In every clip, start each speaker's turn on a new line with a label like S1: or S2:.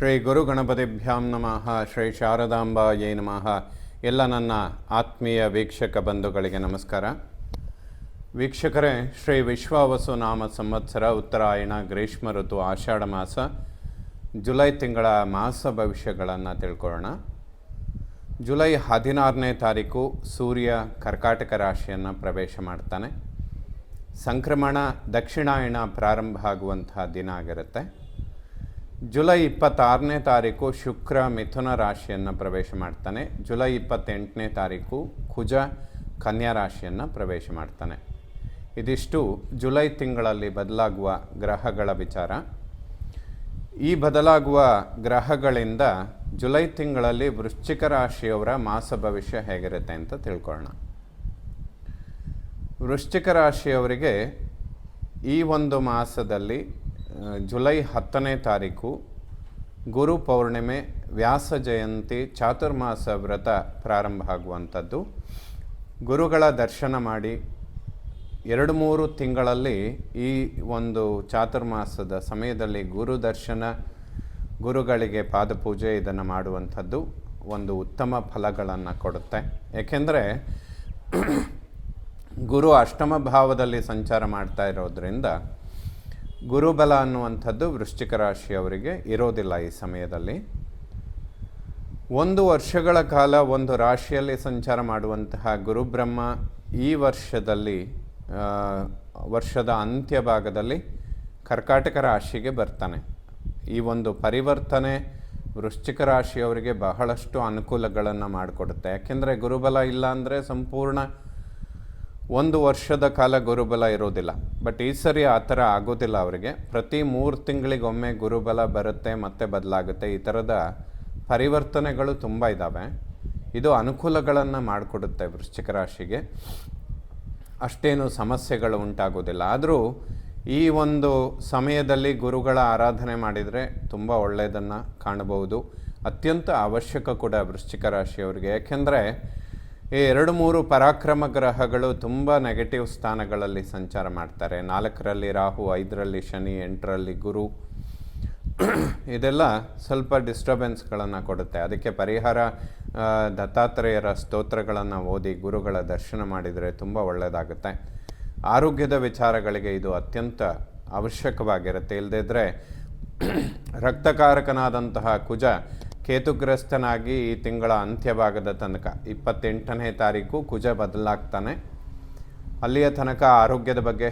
S1: ಶ್ರೀ ಗುರು ಗಣಪತಿಭ್ಯಾಂ ನಮಃ. ಶ್ರೀ ಶಾರದಾಂಬಾಯೇ ನಮಃ. ಎಲ್ಲ ನನ್ನ ಆತ್ಮೀಯ ವೀಕ್ಷಕ ಬಂಧುಗಳಿಗೆ ನಮಸ್ಕಾರ. ವೀಕ್ಷಕರೇ, ಶ್ರೀ ವಿಶ್ವಾವಸು ನಾಮ ಸಂವತ್ಸರ ಉತ್ತರಾಯಣ ಗ್ರೀಷ್ಮ ಋತು ಆಷಾಢ ಮಾಸ ಜುಲೈ ತಿಂಗಳ ಮಾಸ ಭವಿಷ್ಯಗಳನ್ನು ತಿಳ್ಕೊಳ್ಳೋಣ. ಜುಲೈ 16ನೇ ತಾರೀಕು ಸೂರ್ಯ ಕರ್ಕಾಟಕ ರಾಶಿಯನ್ನು ಪ್ರವೇಶ ಮಾಡ್ತಾನೆ. ಸಂಕ್ರಮಣ ದಕ್ಷಿಣಾಯಣ ಪ್ರಾರಂಭ ಆಗುವಂತಹ ದಿನ ಆಗಿರುತ್ತೆ. ಜುಲೈ 26ನೇ ತಾರೀಕು ಶುಕ್ರ ಮಿಥುನ ರಾಶಿಯನ್ನು ಪ್ರವೇಶ ಮಾಡ್ತಾನೆ. ಜುಲೈ 28ನೇ ತಾರೀಕು ಕುಜ ಕನ್ಯಾ ರಾಶಿಯನ್ನು ಪ್ರವೇಶ ಮಾಡ್ತಾನೆ. ಇದಿಷ್ಟು ಜುಲೈ ತಿಂಗಳಲ್ಲಿ ಬದಲಾಗುವ ಗ್ರಹಗಳ ವಿಚಾರ. ಈ ಬದಲಾಗುವ ಗ್ರಹಗಳಿಂದ ಜುಲೈ ತಿಂಗಳಲ್ಲಿ ವೃಶ್ಚಿಕ ರಾಶಿಯವರ ಮಾಸ ಭವಿಷ್ಯ ಹೇಗಿರುತ್ತೆ ಅಂತ ತಿಳ್ಕೊಳ್ಳೋಣ. ವೃಶ್ಚಿಕ ರಾಶಿಯವರಿಗೆ ಈ ಒಂದು ಮಾಸದಲ್ಲಿ ಜುಲೈ 10ನೇ ತಾರೀಕು ಗುರು ಪೌರ್ಣಿಮೆ, ವ್ಯಾಸ ಜಯಂತಿ, ಚಾತುರ್ಮಾಸ ವ್ರತ ಪ್ರಾರಂಭ ಆಗುವಂಥದ್ದು. ಗುರುಗಳ ದರ್ಶನ ಮಾಡಿ 2-3 ತಿಂಗಳಲ್ಲಿ ಈ ಒಂದು ಚಾತುರ್ಮಾಸದ ಸಮಯದಲ್ಲಿ ಗುರು ದರ್ಶನ, ಗುರುಗಳಿಗೆ ಪಾದಪೂಜೆ ಇದನ್ನು ಮಾಡುವಂಥದ್ದು ಒಂದು ಉತ್ತಮ ಫಲಗಳನ್ನು ಕೊಡುತ್ತೆ. ಏಕೆಂದರೆ ಗುರು ಅಷ್ಟಮ ಭಾವದಲ್ಲಿ ಸಂಚಾರ ಮಾಡ್ತಾ ಇರೋದ್ರಿಂದ ಗುರುಬಲ ಅನ್ನುವಂಥದ್ದು ವೃಶ್ಚಿಕ ರಾಶಿಯವರಿಗೆ ಇರೋದಿಲ್ಲ. ಈ ಸಮಯದಲ್ಲಿ 1 ವರ್ಷಗಳ ಕಾಲ ಒಂದು ರಾಶಿಯಲ್ಲಿ ಸಂಚಾರ ಮಾಡುವಂತಹ ಗುರುಬ್ರಹ್ಮ ಈ ವರ್ಷದಲ್ಲಿ ವರ್ಷದ ಅಂತ್ಯ ಭಾಗದಲ್ಲಿ ಕರ್ಕಾಟಕ ರಾಶಿಗೆ ಬರ್ತಾನೆ. ಈ ಒಂದು ಪರಿವರ್ತನೆ ವೃಶ್ಚಿಕ ರಾಶಿಯವರಿಗೆ ಬಹಳಷ್ಟು ಅನುಕೂಲಗಳನ್ನು ಮಾಡಿಕೊಡುತ್ತೆ. ಯಾಕೆಂದರೆ ಗುರುಬಲ ಇಲ್ಲ ಅಂದರೆ ಸಂಪೂರ್ಣ 1 ವರ್ಷದ ಕಾಲ ಗುರುಬಲ ಇರೋದಿಲ್ಲ. ಬಟ್ ಈ ಸರಿ ಆ ಥರ ಆಗೋದಿಲ್ಲ ಅವರಿಗೆ. ಪ್ರತಿ 3 ತಿಂಗಳಿಗೊಮ್ಮೆ ಗುರುಬಲ ಬರುತ್ತೆ, ಮತ್ತೆ ಬದಲಾಗುತ್ತೆ. ಈ ಥರದ ಪರಿವರ್ತನೆಗಳು ತುಂಬ ಇದ್ದಾವೆ. ಇದು ಅನುಕೂಲಗಳನ್ನು ಮಾಡಿಕೊಡುತ್ತೆ ವೃಶ್ಚಿಕ ರಾಶಿಗೆ. ಅಷ್ಟೇನು ಸಮಸ್ಯೆಗಳು ಉಂಟಾಗೋದಿಲ್ಲ. ಆದರೂ ಈ ಒಂದು ಸಮಯದಲ್ಲಿ ಗುರುಗಳ ಆರಾಧನೆ ಮಾಡಿದರೆ ತುಂಬ ಒಳ್ಳೆಯದನ್ನು ಕಾಣಬಹುದು. ಅತ್ಯಂತ ಅವಶ್ಯಕ ಕೂಡ ವೃಶ್ಚಿಕ ರಾಶಿಯವರಿಗೆ. ಯಾಕೆಂದರೆ ಈ 2-3 ಪರಾಕ್ರಮ ಗ್ರಹಗಳು ತುಂಬ ನೆಗೆಟಿವ್ ಸ್ಥಾನಗಳಲ್ಲಿ ಸಂಚಾರ ಮಾಡ್ತಾರೆ. 4ರಲ್ಲಿ ರಾಹು, 5ರಲ್ಲಿ ಶನಿ, 8ರಲ್ಲಿ ಗುರು. ಇದೆಲ್ಲ ಸ್ವಲ್ಪ ಡಿಸ್ಟರ್ಬೆನ್ಸ್ಗಳನ್ನು ಕೊಡುತ್ತೆ. ಅದಕ್ಕೆ ಪರಿಹಾರ ದತ್ತಾತ್ರೇಯರ ಸ್ತೋತ್ರಗಳನ್ನು ಓದಿ ಗುರುಗಳ ದರ್ಶನ ಮಾಡಿದರೆ ತುಂಬ ಒಳ್ಳೆಯದಾಗುತ್ತೆ. ಆರೋಗ್ಯದ ವಿಚಾರಗಳಿಗೆ ಇದು ಅತ್ಯಂತ ಅವಶ್ಯಕವಾಗಿರುತ್ತೆ. ಇಲ್ಲದಿದ್ದರೆ ರಕ್ತಕಾರಕನಾದಂತಹ ಕುಜ ಕೇತುಗ್ರಸ್ತನಾಗಿ ಈ ತಿಂಗಳ ಅಂತ್ಯಭಾಗದ ತನಕ 28ನೇ ತಾರೀಕು ಕುಜ ಬದಲಾಗ್ತಾನೆ. ಅಲ್ಲಿಯ ತನಕ ಆರೋಗ್ಯದ ಬಗ್ಗೆ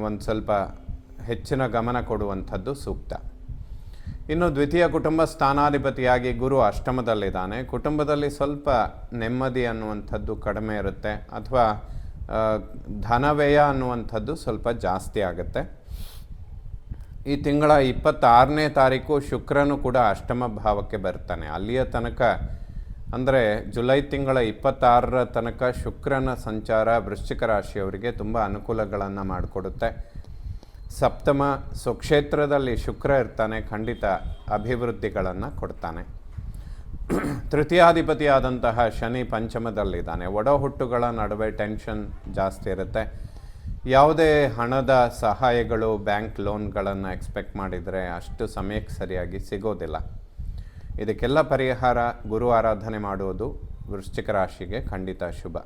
S1: ಒಂದು ಸ್ವಲ್ಪ ಹೆಚ್ಚಿನ ಗಮನ ಕೊಡುವಂಥದ್ದು ಸೂಕ್ತ. ಇನ್ನು ದ್ವಿತೀಯ ಕುಟುಂಬ ಸ್ಥಾನಾಧಿಪತಿಯಾಗಿ ಗುರು ಅಷ್ಟಮದಲ್ಲಿದ್ದಾನೆ. ಕುಟುಂಬದಲ್ಲಿ ಸ್ವಲ್ಪ ನೆಮ್ಮದಿ ಅನ್ನುವಂಥದ್ದು ಕಡಿಮೆ ಇರುತ್ತೆ, ಅಥವಾ ಧನವ್ಯಯ ಅನ್ನುವಂಥದ್ದು ಸ್ವಲ್ಪ ಜಾಸ್ತಿ ಆಗುತ್ತೆ. ಈ ತಿಂಗಳ 26ನೇ ತಾರೀಕು ಶುಕ್ರನು ಕೂಡ ಅಷ್ಟಮ ಭಾವಕ್ಕೆ ಬರ್ತಾನೆ. ಅಲ್ಲಿಯ ತನಕ ಅಂದರೆ ಜುಲೈ ತಿಂಗಳ 26ರ ತನಕ ಶುಕ್ರನ ಸಂಚಾರ ವೃಶ್ಚಿಕ ರಾಶಿಯವರಿಗೆ ತುಂಬ ಅನುಕೂಲಗಳನ್ನು ಮಾಡಿಕೊಡುತ್ತೆ. ಸಪ್ತಮ ಸ್ವಕ್ಷೇತ್ರದಲ್ಲಿ ಶುಕ್ರ ಇರ್ತಾನೆ, ಖಂಡಿತ ಅಭಿವೃದ್ಧಿಗಳನ್ನು ಕೊಡ್ತಾನೆ. ತೃತೀಯಾಧಿಪತಿಯಾದಂತಹ ಶನಿ ಪಂಚಮದಲ್ಲಿದ್ದಾನೆ. ಒಡ ಹುಟ್ಟುಗಳ ನಡುವೆ ಟೆನ್ಷನ್ ಜಾಸ್ತಿ ಇರುತ್ತೆ. ಯಾವುದೇ ಹಣದ ಸಹಾಯಗಳು, ಬ್ಯಾಂಕ್ ಲೋನ್ಗಳನ್ನು ಎಕ್ಸ್ಪೆಕ್ಟ್ ಮಾಡಿದರೆ ಅಷ್ಟು ಸಮಯಕ್ಕೆ ಸರಿಯಾಗಿ ಸಿಗೋದಿಲ್ಲ. ಇದಕ್ಕೆಲ್ಲ ಪರಿಹಾರ ಗುರು ಆರಾಧನೆ ಮಾಡುವುದು ವೃಶ್ಚಿಕ ರಾಶಿಗೆ ಖಂಡಿತ ಶುಭ.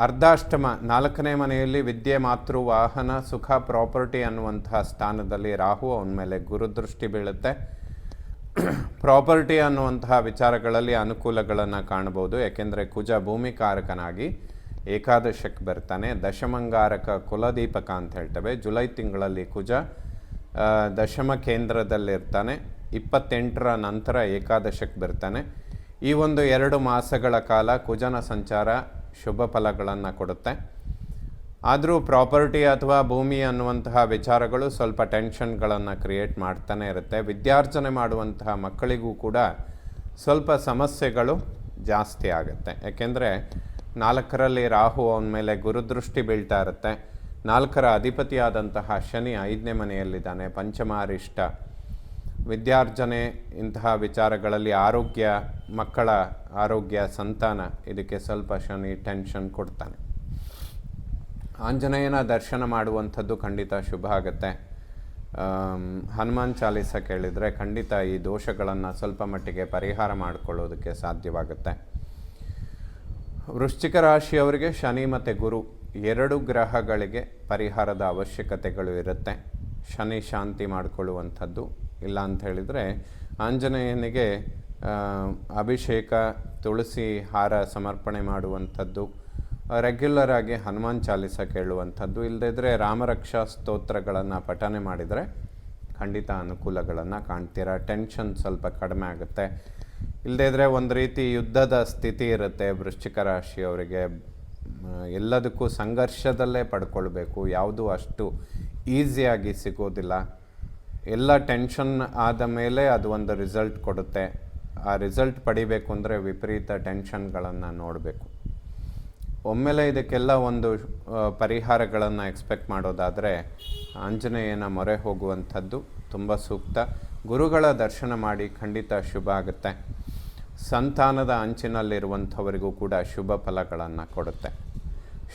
S1: ಅರ್ಧಾಷ್ಟಮ 4ನೇ ಮನೆಯಲ್ಲಿ ವಿದ್ಯೆ, ಮಾತೃ, ವಾಹನ, ಸುಖ, ಪ್ರಾಪರ್ಟಿ ಅನ್ನುವಂತಹ ಸ್ಥಾನದಲ್ಲಿ ರಾಹು, ಅವನ ಮೇಲೆ ಗುರುದೃಷ್ಟಿ ಬೀಳುತ್ತೆ. ಪ್ರಾಪರ್ಟಿ ಅನ್ನುವಂತಹ ವಿಚಾರಗಳಲ್ಲಿ ಅನುಕೂಲಗಳನ್ನು ಕಾಣಬಹುದು. ಏಕೆಂದರೆ ಕುಜ ಭೂಮಿಕಾರಕನಾಗಿ ಏಕಾದಶಕ್ಕೆ ಬರ್ತಾನೆ. ದಶಮಂಗಾರಕ ಕುಲದೀಪಕ ಅಂತ ಹೇಳ್ತೇವೆ. ಜುಲೈ ತಿಂಗಳಲ್ಲಿ ಕುಜ ದಶಮ ಕೇಂದ್ರದಲ್ಲಿರ್ತಾನೆ. 28ರ ನಂತರ ಏಕಾದಶಕ್ಕೆ ಬರ್ತಾನೆ. ಈ ಒಂದು 2 ಮಾಸಗಳ ಕಾಲ ಕುಜನ ಸಂಚಾರ ಶುಭ ಫಲಗಳನ್ನು ಕೊಡುತ್ತೆ. ಆದರೂ ಪ್ರಾಪರ್ಟಿ ಅಥವಾ ಭೂಮಿ ಅನ್ನುವಂತಹ ವಿಚಾರಗಳು ಸ್ವಲ್ಪ ಟೆನ್ಷನ್ಗಳನ್ನು ಕ್ರಿಯೇಟ್ ಮಾಡ್ತಾನೆ ಇರುತ್ತೆ. ವಿದ್ಯಾರ್ಜನೆ ಮಾಡುವಂತಹ ಮಕ್ಕಳಿಗೂ ಕೂಡ ಸ್ವಲ್ಪ ಸಮಸ್ಯೆಗಳು ಜಾಸ್ತಿ ಆಗುತ್ತೆ. ಯಾಕೆಂದರೆ 4ರಲ್ಲಿ ರಾಹು, ಅವನ ಮೇಲೆ ಗುರುದೃಷ್ಟಿ ಬೀಳ್ತಾ ಇರುತ್ತೆ. 4ರ ಅಧಿಪತಿಯಾದಂತಹ ಶನಿ 5ನೇ ಮನೆಯಲ್ಲಿದ್ದಾನೆ, ಪಂಚಮಾರಿಷ್ಟ. ವಿದ್ಯಾರ್ಜನೆ ಇಂತಹ ವಿಚಾರಗಳಲ್ಲಿ ಆರೋಗ್ಯ, ಮಕ್ಕಳ ಆರೋಗ್ಯ, ಸಂತಾನ, ಇದಕ್ಕೆ ಸ್ವಲ್ಪ ಶನಿ ಟೆನ್ಷನ್ ಕೊಡ್ತಾನೆ. ಆಂಜನೇಯನ ದರ್ಶನ ಮಾಡುವಂಥದ್ದು ಖಂಡಿತ ಶುಭ ಆಗುತ್ತೆ. ಹನುಮಾನ್ ಚಾಲೀಸ ಕೇಳಿದರೆ ಖಂಡಿತ ಈ ದೋಷಗಳನ್ನು ಸ್ವಲ್ಪ ಮಟ್ಟಿಗೆ ಪರಿಹಾರ ಮಾಡಿಕೊಳ್ಳೋದಕ್ಕೆ ಸಾಧ್ಯವಾಗುತ್ತೆ. ವೃಶ್ಚಿಕ ರಾಶಿಯವರಿಗೆ ಶನಿ ಮತ್ತು ಗುರು ಎರಡು ಗ್ರಹಗಳಿಗೆ ಪರಿಹಾರದ ಅವಶ್ಯಕತೆಗಳು ಇರುತ್ತೆ. ಶನಿ ಶಾಂತಿ ಮಾಡಿಕೊಳ್ಳುವಂಥದ್ದು, ಇಲ್ಲ ಅಂತ ಹೇಳಿದರೆ ಆಂಜನೇಯನಿಗೆ ಅಭಿಷೇಕ, ತುಳಸಿ ಹಾರ ಸಮರ್ಪಣೆ ಮಾಡುವಂಥದ್ದು, ರೆಗ್ಯುಲರ್ ಆಗಿ ಹನುಮಾನ್ ಚಾಲೀಸ ಕೇಳುವಂಥದ್ದು, ಇಲ್ಲದಿದ್ದರೆ ರಾಮರಕ್ಷಾ ಸ್ತೋತ್ರಗಳನ್ನು ಪಠನೆ ಮಾಡಿದರೆ ಖಂಡಿತ ಅನುಕೂಲಗಳನ್ನು ಕಾಣ್ತೀರ. ಟೆನ್ಷನ್ ಸ್ವಲ್ಪ ಕಡಿಮೆ ಆಗುತ್ತೆ. ಇಲ್ಲದಿದ್ದರೆ ಒಂದು ರೀತಿ ಯುದ್ಧದ ಸ್ಥಿತಿ ಇರುತ್ತೆ ವೃಶ್ಚಿಕ ರಾಶಿಯವರಿಗೆ. ಎಲ್ಲದಕ್ಕೂ ಸಂಘರ್ಷದಲ್ಲೇ ಪಡ್ಕೊಳ್ಬೇಕು, ಯಾವುದೂ ಅಷ್ಟು ಈಸಿಯಾಗಿ ಸಿಗೋದಿಲ್ಲ. ಎಲ್ಲ ಟೆನ್ಷನ್ ಆದ ಮೇಲೆ ಅದು ಒಂದು ರಿಸಲ್ಟ್ ಕೊಡುತ್ತೆ. ಆ ರಿಸಲ್ಟ್ ಪಡಿಬೇಕು ಅಂದರೆ ವಿಪರೀತ ಟೆನ್ಷನ್ಗಳನ್ನು ನೋಡಬೇಕು. ಒಮ್ಮೆಲೆ ಇದಕ್ಕೆಲ್ಲ ಒಂದು ಪರಿಹಾರಗಳನ್ನು ಎಕ್ಸ್ಪೆಕ್ಟ್ ಮಾಡೋದಾದರೆ ಆಂಜನೇಯನ ಮೊರೆ ಹೋಗುವಂಥದ್ದು ತುಂಬ ಸೂಕ್ತ. ಗುರುಗಳ ದರ್ಶನ ಮಾಡಿ ಖಂಡಿತ ಶುಭ ಆಗುತ್ತೆ. ಸಂತಾನದ ಅಂಚಿನಲ್ಲಿರುವಂಥವರಿಗೂ ಕೂಡ ಶುಭ ಫಲಗಳನ್ನು ಕೊಡುತ್ತೆ.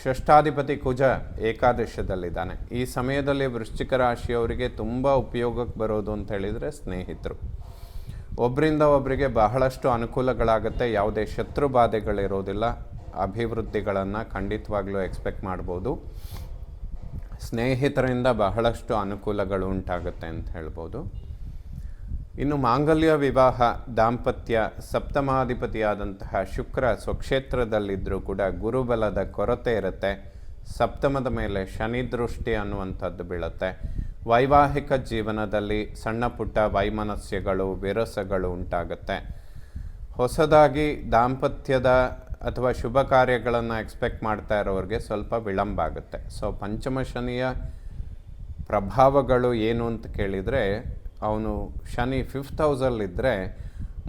S1: ಷಷ್ಠಾಧಿಪತಿ ಕುಜ ಏಕಾದಶದಲ್ಲಿದ್ದಾನೆ. ಈ ಸಮಯದಲ್ಲಿ ವೃಶ್ಚಿಕ ರಾಶಿಯವರಿಗೆ ತುಂಬ ಉಪಯೋಗಕ್ಕೆ ಬರೋದು ಅಂತ ಹೇಳಿದರೆ ಸ್ನೇಹಿತರು. ಒಬ್ಬರಿಂದ ಒಬ್ಬರಿಗೆ ಬಹಳಷ್ಟು ಅನುಕೂಲಗಳಾಗುತ್ತೆ. ಯಾವುದೇ ಶತ್ರು ಬಾಧೆಗಳಿರೋದಿಲ್ಲ. ಅಭಿವೃದ್ಧಿಗಳನ್ನು ಖಂಡಿತವಾಗ್ಲೂ ಎಕ್ಸ್ಪೆಕ್ಟ್ ಮಾಡ್ಬೋದು. ಸ್ನೇಹಿತರಿಂದ ಬಹಳಷ್ಟು ಅನುಕೂಲಗಳು ಉಂಟಾಗುತ್ತೆ ಅಂತ ಹೇಳ್ಬೋದು. ಇನ್ನು ಮಾಂಗಲ್ಯ, ವಿವಾಹ, ದಾಂಪತ್ಯ, ಸಪ್ತಮಾಧಿಪತಿಯಾದಂತಹ ಶುಕ್ರ ಸ್ವಕ್ಷೇತ್ರದಲ್ಲಿದ್ದರೂ ಕೂಡ ಗುರುಬಲದ ಕೊರತೆ ಇರುತ್ತೆ. ಸಪ್ತಮದ ಮೇಲೆ ಶನಿ ದೃಷ್ಟಿ ಅನ್ನುವಂಥದ್ದು ಬೀಳುತ್ತೆ. ವೈವಾಹಿಕ ಜೀವನದಲ್ಲಿ ಸಣ್ಣ ಪುಟ್ಟ ವೈಮನಸ್ಯಗಳು, ವಿರಸಗಳು ಉಂಟಾಗುತ್ತೆ. ಹೊಸದಾಗಿ ದಾಂಪತ್ಯದ ಅಥವಾ ಶುಭ ಕಾರ್ಯಗಳನ್ನು ಎಕ್ಸ್ಪೆಕ್ಟ್ ಮಾಡ್ತಾ ಇರೋರಿಗೆ ಸ್ವಲ್ಪ ವಿಳಂಬ ಆಗುತ್ತೆ. ಸೊ ಪಂಚಮ ಶನಿಯ ಪ್ರಭಾವಗಳು ಏನು ಅಂತ ಕೇಳಿದರೆ, ಅವನು ಶನಿ 5th ಹೌಸಲ್ಲಿದ್ದರೆ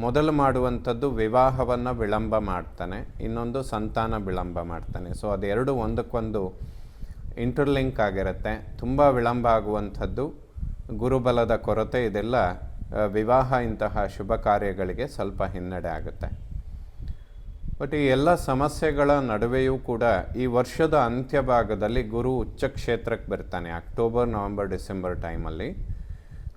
S1: ಮೊದಲು ಮಾಡುವಂಥದ್ದು ವಿವಾಹವನ್ನು ವಿಳಂಬ ಮಾಡ್ತಾನೆ, ಇನ್ನೊಂದು ಸಂತಾನ ವಿಳಂಬ ಮಾಡ್ತಾನೆ. ಸೊ ಅದೆರಡು ಒಂದಕ್ಕೊಂದು ಇಂಟರ್ಲಿಂಕ್ ಆಗಿರುತ್ತೆ. ತುಂಬ ವಿಳಂಬ ಆಗುವಂಥದ್ದು, ಗುರುಬಲದ ಕೊರತೆ, ಇದೆಲ್ಲ ವಿವಾಹ ಇಂತಹ ಶುಭ ಕಾರ್ಯಗಳಿಗೆ ಸ್ವಲ್ಪ ಹಿನ್ನಡೆ ಆಗುತ್ತೆ. ಬಟ್ ಈ ಎಲ್ಲ ಸಮಸ್ಯೆಗಳ ನಡುವೆಯೂ ಕೂಡ ಈ ವರ್ಷದ ಅಂತ್ಯ ಭಾಗದಲ್ಲಿ ಗುರು ಉಚ್ಚ ಕ್ಷೇತ್ರಕ್ಕೆ ಬರ್ತಾನೆ. ಅಕ್ಟೋಬರ್, ನವಂಬರ್, ಡಿಸೆಂಬರ್ ಟೈಮಲ್ಲಿ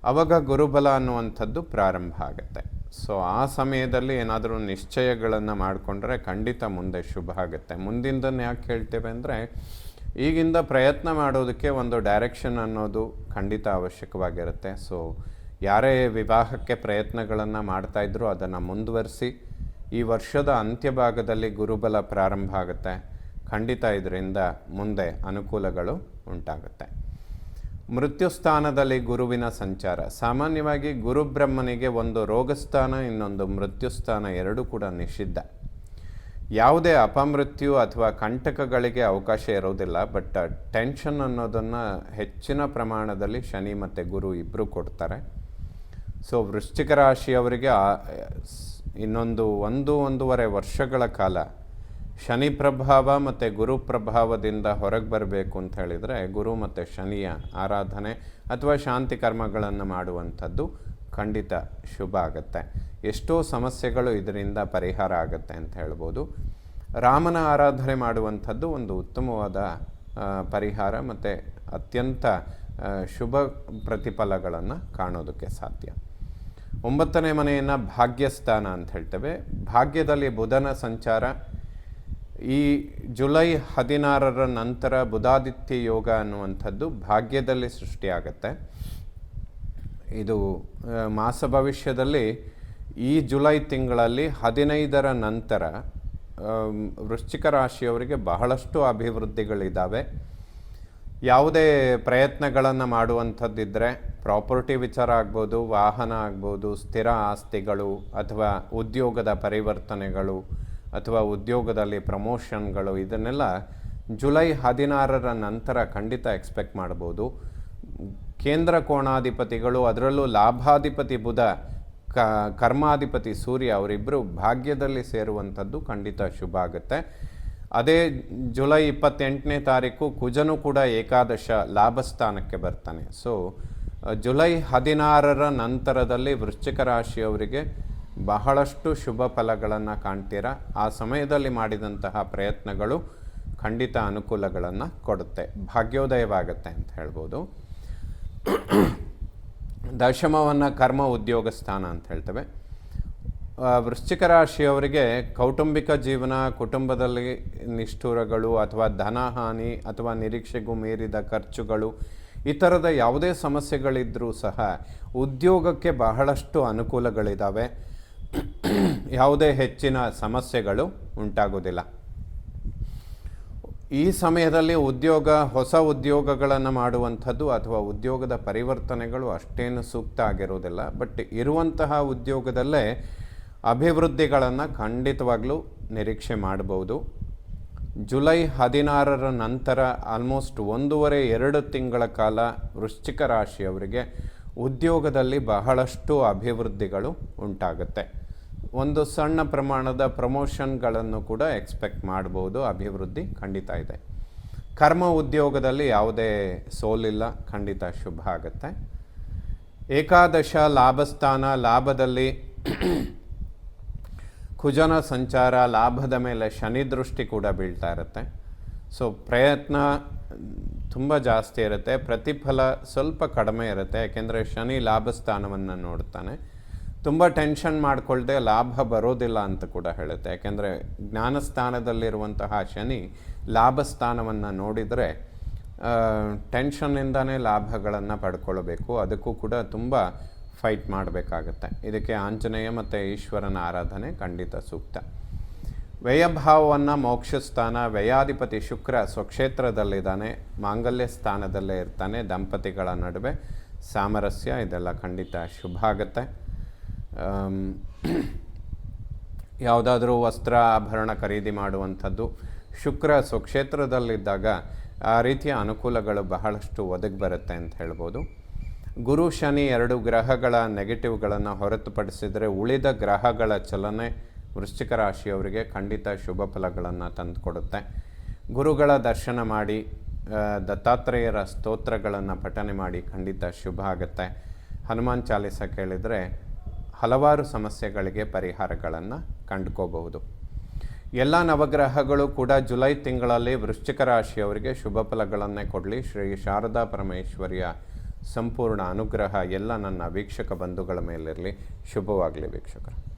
S1: ಆವಾಗ ಗುರುಬಲ ಅನ್ನುವಂಥದ್ದು ಪ್ರಾರಂಭ ಆಗುತ್ತೆ. ಸೊ ಆ ಸಮಯದಲ್ಲಿ ಏನಾದರೂ ನಿಶ್ಚಯಗಳನ್ನು ಮಾಡಿಕೊಂಡ್ರೆ ಖಂಡಿತ ಮುಂದೆ ಶುಭ ಆಗುತ್ತೆ. ಮುಂದಿಂದನ್ನು ಯಾಕೆ ಹೇಳ್ತೇವೆ ಅಂದರೆ, ಈಗಿಂದ ಪ್ರಯತ್ನ ಮಾಡೋದಕ್ಕೆ ಒಂದು ಡೈರೆಕ್ಷನ್ ಅನ್ನೋದು ಖಂಡಿತ ಅವಶ್ಯಕವಾಗಿರುತ್ತೆ. ಸೊ ಯಾರೇ ವಿವಾಹಕ್ಕೆ ಪ್ರಯತ್ನಗಳನ್ನು ಮಾಡ್ತಾಯಿದ್ರು ಅದನ್ನು ಮುಂದುವರಿಸಿ. ಈ ವರ್ಷದ ಅಂತ್ಯಭಾಗದಲ್ಲಿ ಗುರುಬಲ ಪ್ರಾರಂಭ ಆಗುತ್ತೆ. ಖಂಡಿತ ಇದರಿಂದ ಮುಂದೆ ಅನುಕೂಲಗಳು ಉಂಟಾಗುತ್ತೆ. ಮೃತ್ಯುಸ್ಥಾನದಲ್ಲಿ ಗುರುವಿನ ಸಂಚಾರ. ಸಾಮಾನ್ಯವಾಗಿ ಗುರುಬ್ರಹ್ಮನಿಗೆ ಒಂದು ರೋಗಸ್ಥಾನ, ಇನ್ನೊಂದು ಮೃತ್ಯುಸ್ಥಾನ, ಎರಡೂ ಕೂಡ ನಿಷಿದ್ಧ. ಯಾವುದೇ ಅಪಮೃತ್ಯು ಅಥವಾ ಕಂಟಕಗಳಿಗೆ ಅವಕಾಶ ಇರೋದಿಲ್ಲ. ಬಟ್ ಟೆನ್ಷನ್ ಅನ್ನೋದನ್ನು ಹೆಚ್ಚಿನ ಪ್ರಮಾಣದಲ್ಲಿ ಶನಿ ಮತ್ತು ಗುರು ಇಬ್ಬರು ಕೊಡ್ತಾರೆ. ಸೊ ವೃಶ್ಚಿಕ ರಾಶಿಯವರಿಗೆ ಇನ್ನೊಂದು 1-1.5 ವರ್ಷಗಳ ಕಾಲ ಶನಿ ಪ್ರಭಾವ ಮತ್ತು ಗುರು ಪ್ರಭಾವದಿಂದ ಹೊರಗೆ ಬರಬೇಕು ಅಂತ ಹೇಳಿದರೆ ಗುರು ಮತ್ತು ಶನಿಯ ಆರಾಧನೆ ಅಥವಾ ಶಾಂತಿ ಕರ್ಮಗಳನ್ನು ಮಾಡುವಂಥದ್ದು ಖಂಡಿತ ಶುಭ ಆಗುತ್ತೆ. ಎಷ್ಟೋ ಸಮಸ್ಯೆಗಳು ಇದರಿಂದ ಪರಿಹಾರ ಆಗುತ್ತೆ ಅಂತ ಹೇಳ್ಬೋದು. ರಾಮನ ಆರಾಧನೆ ಮಾಡುವಂಥದ್ದು ಒಂದು ಉತ್ತಮವಾದ ಪರಿಹಾರ ಮತ್ತು ಅತ್ಯಂತ ಶುಭ ಪ್ರತಿಫಲಗಳನ್ನು ಕಾಣೋದಕ್ಕೆ ಸಾಧ್ಯ. 9ನೇ ಮನೆಯನ್ನು ಭಾಗ್ಯಸ್ಥಾನ ಅಂತ ಹೇಳ್ತೇವೆ. ಭಾಗ್ಯದಲ್ಲಿ ಬುಧನ ಸಂಚಾರ. ಈ ಜುಲೈ 16ರ ನಂತರ ಬುಧಾದಿತ್ಯ ಯೋಗ ಅನ್ನುವಂಥದ್ದು ಭಾಗ್ಯದಲ್ಲಿ ಸೃಷ್ಟಿಯಾಗುತ್ತೆ. ಇದು ಮಾಸ ಭವಿಷ್ಯದಲ್ಲಿ ಈ ಜುಲೈ ತಿಂಗಳಲ್ಲಿ 15ರ ನಂತರ ವೃಶ್ಚಿಕ ರಾಶಿಯವರಿಗೆ ಬಹಳಷ್ಟು ಅಭಿವೃದ್ಧಿಗಳಿದ್ದಾವೆ. ಯಾವುದೇ ಪ್ರಯತ್ನಗಳನ್ನು ಮಾಡುವಂಥದ್ದಿದ್ದರೆ ಪ್ರಾಪರ್ಟಿ ವಿಚಾರ ಆಗ್ಬೋದು, ವಾಹನ ಆಗ್ಬೋದು, ಸ್ಥಿರ ಆಸ್ತಿಗಳು ಅಥವಾ ಉದ್ಯೋಗದ ಪರಿವರ್ತನೆಗಳು ಅಥವಾ ಉದ್ಯೋಗದಲ್ಲಿ ಪ್ರಮೋಷನ್ಗಳು, ಇದನ್ನೆಲ್ಲ ಜುಲೈ 16ರ ನಂತರ ಖಂಡಿತ ಎಕ್ಸ್ಪೆಕ್ಟ್ ಮಾಡ್ಬೋದು. ಕೇಂದ್ರ ಕೋಣಾಧಿಪತಿಗಳು, ಅದರಲ್ಲೂ ಲಾಭಾಧಿಪತಿ ಬುಧ, ಕರ್ಮಾಧಿಪತಿ ಸೂರ್ಯ, ಅವರಿಬ್ಬರು ಭಾಗ್ಯದಲ್ಲಿ ಸೇರುವಂಥದ್ದು ಖಂಡಿತ ಶುಭ ಆಗುತ್ತೆ. ಅದೇ ಜುಲೈ 28ನೇ ತಾರೀಕು ಕುಜನು ಕೂಡ ಏಕಾದಶ ಲಾಭಸ್ಥಾನಕ್ಕೆ ಬರ್ತಾನೆ. ಸೊ ಜುಲೈ 16ರ ನಂತರದಲ್ಲಿ ವೃಶ್ಚಿಕ ರಾಶಿಯವರಿಗೆ ಬಹಳಷ್ಟು ಶುಭ ಫಲಗಳನ್ನು ಕಾಣ್ತೀರಾ. ಆ ಸಮಯದಲ್ಲಿ ಮಾಡಿದಂತಹ ಪ್ರಯತ್ನಗಳು ಖಂಡಿತ ಅನುಕೂಲಗಳನ್ನು ಕೊಡುತ್ತೆ, ಭಾಗ್ಯೋದಯವಾಗುತ್ತೆ ಅಂತ ಹೇಳ್ಬೋದು. ದಶಮವನ್ನು ಕರ್ಮ ಉದ್ಯೋಗ ಸ್ಥಾನ ಅಂತ ಹೇಳ್ತೇವೆ. ವೃಶ್ಚಿಕ ರಾಶಿಯವರಿಗೆ ಕೌಟುಂಬಿಕ ಜೀವನ, ಕುಟುಂಬದಲ್ಲಿ ನಿಷ್ಠುರಗಳು ಅಥವಾ ಧನಹಾನಿ ಅಥವಾ ನಿರೀಕ್ಷೆಗೂ ಮೀರಿದ ಖರ್ಚುಗಳು, ಈ ಥರದ ಯಾವುದೇ ಸಮಸ್ಯೆಗಳಿದ್ದರೂ ಸಹ ಉದ್ಯೋಗಕ್ಕೆ ಬಹಳಷ್ಟು ಅನುಕೂಲಗಳಿದ್ದಾವೆ. ಯಾವುದೇ ಹೆಚ್ಚಿನ ಸಮಸ್ಯೆಗಳು ಉಂಟಾಗೋದಿಲ್ಲ. ಈ ಸಮಯದಲ್ಲಿ ಹೊಸ ಉದ್ಯೋಗಗಳನ್ನು ಮಾಡುವಂಥದ್ದು ಅಥವಾ ಉದ್ಯೋಗದ ಪರಿವರ್ತನೆಗಳು ಅಷ್ಟೇನು ಸೂಕ್ತ ಆಗಿರೋದಿಲ್ಲ. ಬಟ್ ಇರುವಂತಹ ಉದ್ಯೋಗದಲ್ಲೇ ಅಭಿವೃದ್ಧಿಗಳನ್ನು ಖಂಡಿತವಾಗ್ಲೂ ನಿರೀಕ್ಷೆ ಮಾಡ್ಬೋದು. ಜುಲೈ 16ರ ನಂತರ ಆಲ್ಮೋಸ್ಟ್ 1.5-2 ತಿಂಗಳ ಕಾಲ ವೃಶ್ಚಿಕ ರಾಶಿಯವರಿಗೆ ಉದ್ಯೋಗದಲ್ಲಿ ಬಹಳಷ್ಟು ಅಭಿವೃದ್ಧಿಗಳು ಉಂಟಾಗುತ್ತೆ. ಒಂದು ಸಣ್ಣ ಪ್ರಮಾಣದ ಪ್ರಮೋಷನ್ಗಳನ್ನು ಕೂಡ ಎಕ್ಸ್ಪೆಕ್ಟ್ ಮಾಡ್ಬೋದು. ಅಭಿವೃದ್ಧಿ ಖಂಡಿತ ಇದೆ. ಕರ್ಮ ಉದ್ಯೋಗದಲ್ಲಿ ಯಾವುದೇ ಸೋಲಿಲ್ಲ, ಖಂಡಿತ ಶುಭ ಆಗುತ್ತೆ. ಏಕಾದಶ ಲಾಭಸ್ಥಾನ, ಲಾಭದಲ್ಲಿ ಕುಜನ ಸಂಚಾರ, ಲಾಭದ ಮೇಲೆ ಶನಿ ದೃಷ್ಟಿ ಕೂಡ ಬೀಳ್ತಾ ಇರುತ್ತೆ. ಸೊ ಪ್ರಯತ್ನ ತುಂಬ ಜಾಸ್ತಿ ಇರುತ್ತೆ, ಪ್ರತಿಫಲ ಸ್ವಲ್ಪ ಕಡಿಮೆ ಇರುತ್ತೆ. ಯಾಕೆಂದರೆ ಶನಿ ಲಾಭಸ್ಥಾನವನ್ನು ನೋಡ್ತಾನೆ. ತುಂಬ ಟೆನ್ಷನ್ ಮಾಡಿಕೊಳ್ಳದೆ ಲಾಭ ಬರೋದಿಲ್ಲ ಅಂತ ಕೂಡ ಹೇಳುತ್ತೆ. ಯಾಕೆಂದರೆ ಜ್ಞಾನಸ್ಥಾನದಲ್ಲಿರುವಂತಹ ಶನಿ ಲಾಭಸ್ಥಾನವನ್ನು ನೋಡಿದರೆ ಟೆನ್ಷನ್ನಿಂದನೇ ಲಾಭಗಳನ್ನು ಪಡ್ಕೊಳ್ಬೇಕು. ಅದಕ್ಕೂ ಕೂಡ ತುಂಬ ಫೈಟ್ ಮಾಡಬೇಕಾಗತ್ತೆ. ಇದಕ್ಕೆ ಆಂಜನೇಯ ಮತ್ತು ಈಶ್ವರನ ಆರಾಧನೆ ಖಂಡಿತ ಸೂಕ್ತ. ವ್ಯಯಭಾವವನ್ನು ಮೋಕ್ಷ ಸ್ಥಾನ, ವ್ಯಯಾಧಿಪತಿ ಶುಕ್ರ ಸ್ವಕ್ಷೇತ್ರದಲ್ಲಿದ್ದಾನೆ, ಮಾಂಗಲ್ಯ ಸ್ಥಾನದಲ್ಲೇ ಇರ್ತಾನೆ. ದಂಪತಿಗಳ ನಡುವೆ ಸಾಮರಸ್ಯ, ಇದೆಲ್ಲ ಖಂಡಿತ ಶುಭ ಆಗುತ್ತೆ. ಯಾವುದಾದ್ರೂ ವಸ್ತ್ರ ಆಭರಣ ಖರೀದಿ ಮಾಡುವಂಥದ್ದು ಶುಕ್ರ ಸ್ವಕ್ಷೇತ್ರದಲ್ಲಿದ್ದಾಗ ಆ ರೀತಿಯ ಅನುಕೂಲಗಳು ಬಹಳಷ್ಟು ಒದಗಿ ಬರುತ್ತೆ ಅಂತ ಹೇಳ್ಬೋದು. ಗುರು ಶನಿ 2 ಗ್ರಹಗಳ ನೆಗೆಟಿವ್ಗಳನ್ನು ಹೊರತುಪಡಿಸಿದರೆ ಉಳಿದ ಗ್ರಹಗಳ ಚಲನೆ ವೃಶ್ಚಿಕ ರಾಶಿಯವರಿಗೆ ಖಂಡಿತ ಶುಭ ಫಲಗಳನ್ನು ತಂದುಕೊಡುತ್ತೆ. ಗುರುಗಳ ದರ್ಶನ ಮಾಡಿ, ದತ್ತಾತ್ರೇಯರ ಸ್ತೋತ್ರಗಳನ್ನು ಪಠನೆ ಮಾಡಿ ಖಂಡಿತ ಶುಭ ಆಗುತ್ತೆ. ಹನುಮಾನ್ ಚಾಲಿಸ ಕೇಳಿದರೆ ಹಲವಾರು ಸಮಸ್ಯೆಗಳಿಗೆ ಪರಿಹಾರಗಳನ್ನು ಕಂಡುಕೋಬಹುದು. ಎಲ್ಲ ನವಗ್ರಹಗಳು ಕೂಡ ಜುಲೈ ತಿಂಗಳಲ್ಲಿ ವೃಶ್ಚಿಕ ರಾಶಿಯವರಿಗೆ ಶುಭ ಫಲಗಳನ್ನೇ ಕೊಡಲಿ. ಶ್ರೀ ಶಾರದಾ ಪರಮೇಶ್ವರಿಯ ಸಂಪೂರ್ಣ ಅನುಗ್ರಹ ಎಲ್ಲ ನನ್ನ ವೀಕ್ಷಕ ಬಂಧುಗಳ ಮೇಲಿರಲಿ. ಶುಭವಾಗಲಿ ವೀಕ್ಷಕರು.